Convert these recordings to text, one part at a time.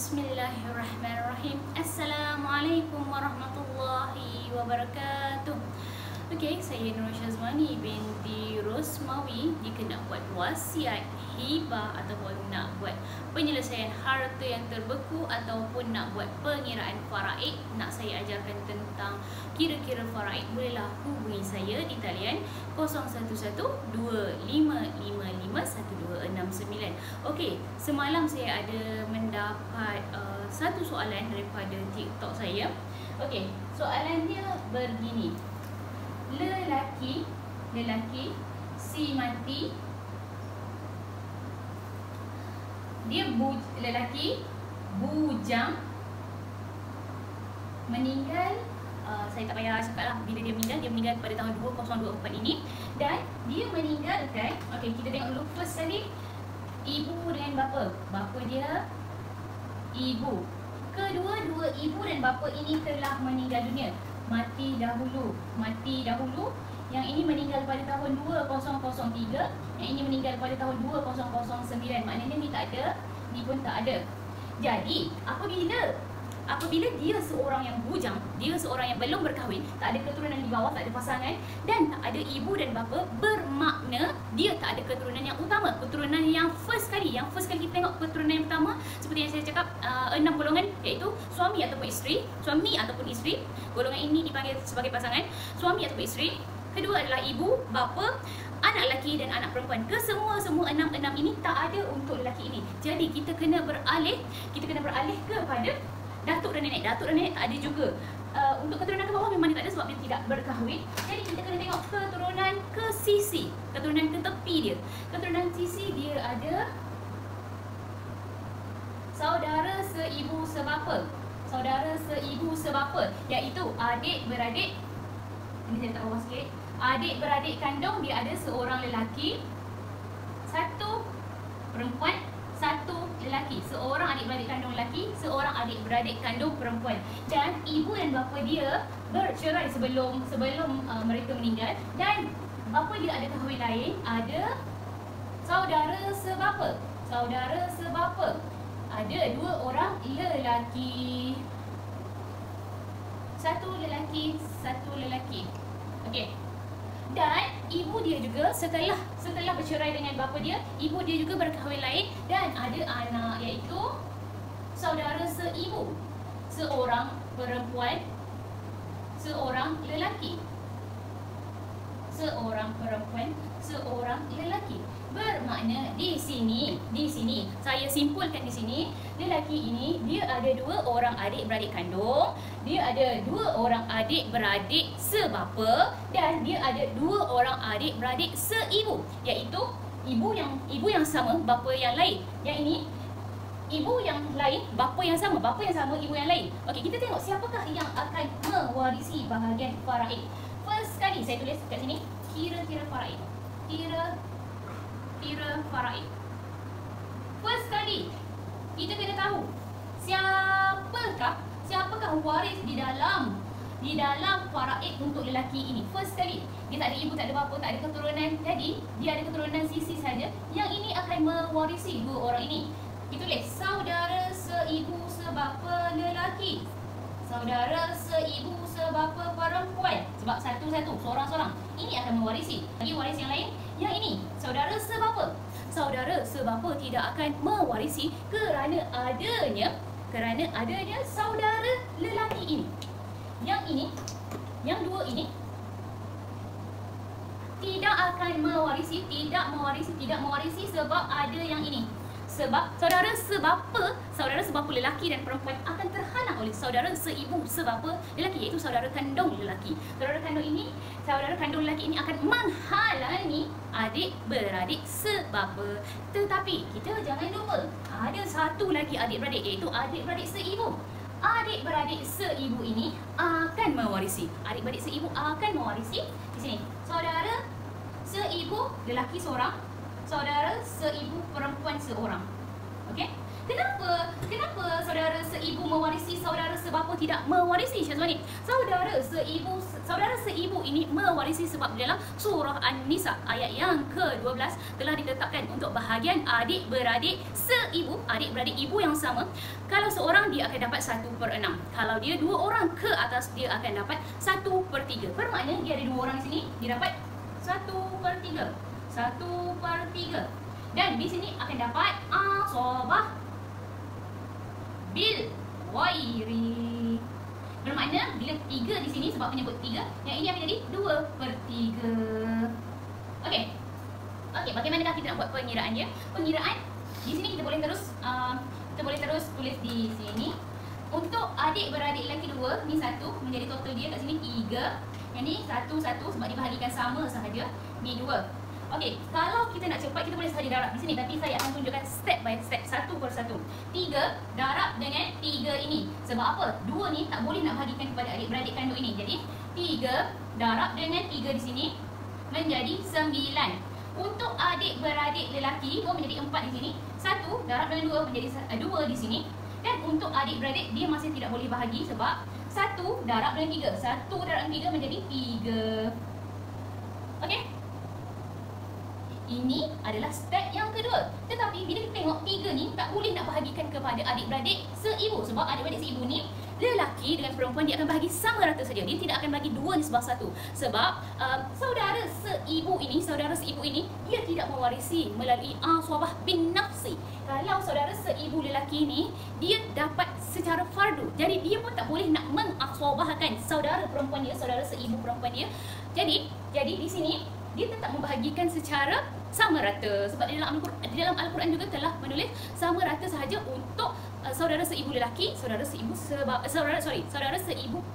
Bismillahirrahmanirrahim. Assalamualaikum warahmatullahi wabarakatuh. Okey, saya Nur Syazwani binti Rosmawi. Jika nak buat wasiat, hibah ataupun nak buat penyelesaian harta yang terbeku ataupun nak buat pengiraan faraid, nak saya ajarkan tentang kira-kira faraid, bolehlah hubungi saya di talian 0112555169. Okey, semalam saya ada mendapat satu soalan daripada TikTok saya. Okey, soalannya begini. Lelaki si mati, lelaki bujang meninggal, saya tak payah cakap lah bila dia meninggal pada tahun 2024 ini. Dan dia meninggalkan, okey, kita tengok dulu first sekali, ibu dengan bapa. Bapa dia ibu. Kedua-dua ibu dan bapa ini telah meninggal dunia, mati dahulu. Yang ini meninggal pada tahun 2003, yang ini meninggal pada tahun 2009. Maknanya ni tak ada, ni pun tak ada. Jadi apabila dia seorang yang bujang, dia seorang yang belum berkahwin, tak ada keturunan di bawah, tak ada pasangan dan tak ada ibu dan bapa, bermakna dia tak ada keturunan yang utama, keturunan yang first kali. Yang first kali kita tengok keturunan yang pertama, seperti yang saya cakap, 6 golongan, iaitu suami ataupun isteri. Golongan ini dipanggil sebagai pasangan, suami ataupun isteri. Kedua adalah ibu, bapa, anak lelaki dan anak perempuan. Semua enam ini tak ada untuk lelaki ini. Jadi kita kena beralih kepada datuk dan nenek. Datuk dan nenek tak ada juga. Untuk keturunan ke bawah memang dia tak ada sebab dia tidak berkahwin. Jadi kita kena tengok keturunan ke sisi, keturunan ke tepi dia. Keturunan sisi dia ada saudara seibu sebapa, iaitu adik-beradik. Ini saya tak bawah sikit. Adik-beradik kandung dia ada seorang lelaki, satu perempuan, satu lelaki. Seorang adik-beradik kandung lelaki, seorang adik-beradik kandung perempuan. Dan ibu dan bapa dia bercerai sebelum mereka meninggal. Dan bapa dia ada kahwin lain, ada saudara sebapa. Ada 2 orang lelaki. Satu lelaki. Okey. Dan ibu dia juga setelah bercerai dengan bapa dia, ibu dia juga berkahwin lain dan ada anak, iaitu saudara seibu. Seorang perempuan, seorang lelaki. Bermakna di sini saya simpulkan di sini, lelaki ini dia ada 2 orang adik-beradik kandung, dia ada 2 orang adik-beradik sebapa dan dia ada 2 orang adik-beradik seibu, iaitu ibu yang sama, bapa yang lain. Yang ini ibu yang lain, bapa yang sama, ibu yang lain. Okey, kita tengok siapakah yang akan mewarisi bahagian faraid. First sekali saya tulis kat sini, kira-kira faraid. Kira faraid. First sekali kita kena tahu siapakah waris di dalam faraid untuk lelaki ini. First sekali, dia tak ada ibu, tak ada bapa, tak ada keturunan. Jadi dia ada keturunan sisi saja. Yang ini akan mewarisi 2 orang ini. Kita tulis saudara seibu sebapa lelaki, saudara seibu sebapa perempuan. Sebab satu-satu, seorang-seorang, ini akan mewarisi. Lagi waris yang lain, yang ini saudara sebapa. Saudara sebapa tidak akan mewarisi kerana adanya saudara lelaki ini. Yang ini, yang 2 ini tidak akan mewarisi, tidak mewarisi sebab ada yang ini. Sebab saudara sebapa lelaki dan perempuan akan terhalang oleh saudara seibu sebapa lelaki, iaitu saudara kandung lelaki. Saudara kandung lelaki ini akan menghalangi adik-beradik sebapa. Tetapi kita jangan lupa, ada satu lagi adik-beradik, iaitu adik-beradik seibu. Adik-beradik seibu ini akan mewarisi. Adik-beradik seibu akan mewarisi di sini. Saudara seibu lelaki seorang, saudara seibu perempuan seorang. Okey? Kenapa saudara seibu seibu mewarisi, saudara sebapa tidak mewarisi. Syazwani, saudara seibu ini mewarisi sebab dalam surah An-Nisa ayat yang ke-12 telah ditetapkan untuk bahagian adik-beradik seibu, adik-beradik ibu yang sama. Kalau seorang dia akan dapat 1/6. Kalau dia 2 orang ke atas dia akan dapat 1/3. Bermakna dia ada 2 orang di sini, dia dapat 1/3. 1/3. Dan di sini akan dapat asobah bil wairi. Bermakna bila 3 di sini sebab menyebut 3, yang ini akan jadi 2/3. Okey. Okey, bagaimanakah kita nak buat pengiraan dia? Pengiraan di sini kita boleh terus tulis di sini. Untuk adik-beradik lelaki 2, ni 1 menjadi total dia kat sini 3. Yang ni 1 sebab dibahagikan sama sahaja. Ni 2. Okey, kalau kita nak cepat kita boleh sahaja darab di sini, tapi saya akan tunjukkan step by step, satu persatu. 3 darab dengan 3 ini. Sebab apa? 2 ni tak boleh nak bahagikan kepada adik-beradik kandung ini. Jadi 3 darab dengan 3 di sini menjadi 9. Untuk adik-beradik lelaki 2 menjadi 4 di sini. 1 darab dengan 2 menjadi 2 di sini. Dan untuk adik-beradik dia masih tidak boleh bahagi sebab 1 darab dengan 3. 1 darab dengan 3 menjadi 3. Okey? Ini adalah step yang kedua. Tetapi bila kita tengok 3 ni tak boleh nak bahagikan kepada adik-beradik seibu. Sebab adik-beradik seibu ni lelaki dengan perempuan dia akan bahagi sama rata saja. Dia tidak akan bagi 2 nisbah 1. Sebab saudara seibu ini dia tidak mewarisi melalui aswabah bin nafsi. Kalau saudara seibu lelaki ni dia dapat secara fardu. Jadi dia pun tak boleh nak mengaswabahkan saudara perempuan dia, saudara seibu perempuan dia. Jadi di sini dia tetap membahagikan secara sama rata. Sebab di dalam Al-Quran juga telah menulis sama rata sahaja untuk saudara seibu lelaki, saudara seibu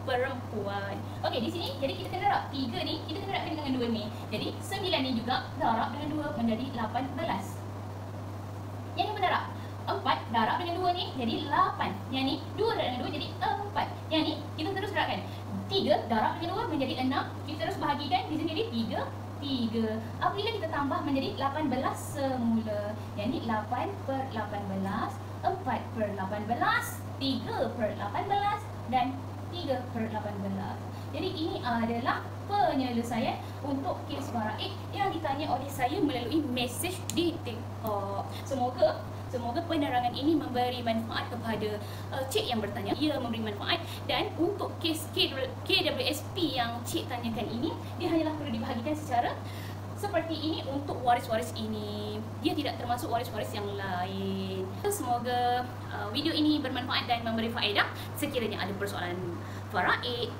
perempuan. Okey, di sini jadi kita kena darab 3 ni, kita kena darabkan dengan 2 ni. Jadi 9 ni juga darab dengan 2 menjadi 18. Yang ni mendarab 4 darab dengan 2 ni jadi 8. Yang ni 2 darab dengan 2 jadi 4. Yang ni kita terus darabkan 3 darab dengan 2 menjadi 6. Kita terus bahagikan di sini jadi 3. Apabila kita tambah menjadi 18 semula. Yang ni 8/18, 4/18, 3/18 dan 3/18. Jadi ini adalah penyelesaian untuk kes faraid yang ditanya oleh saya melalui mesej di TikTok. Semoga penerangan ini memberi manfaat kepada cik yang bertanya. Ia memberi manfaat. Dan untuk kes KWSP yang cik tanyakan ini, dia hanyalah perlu dibahagikan secara seperti ini untuk waris-waris ini. Dia tidak termasuk waris-waris yang lain. Semoga video ini bermanfaat dan memberi faedah. Sekiranya ada persoalan faraid,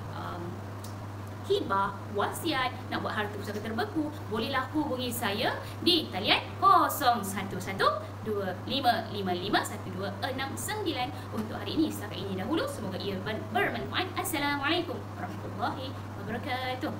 hibah, wasiat, nak buat harta pusaka terbeku, bolehlah hubungi saya di talian 011255551269. Untuk hari ini setakat ini dahulu. Semoga ia bermanfaat. Assalamualaikum warahmatullahi wabarakatuh.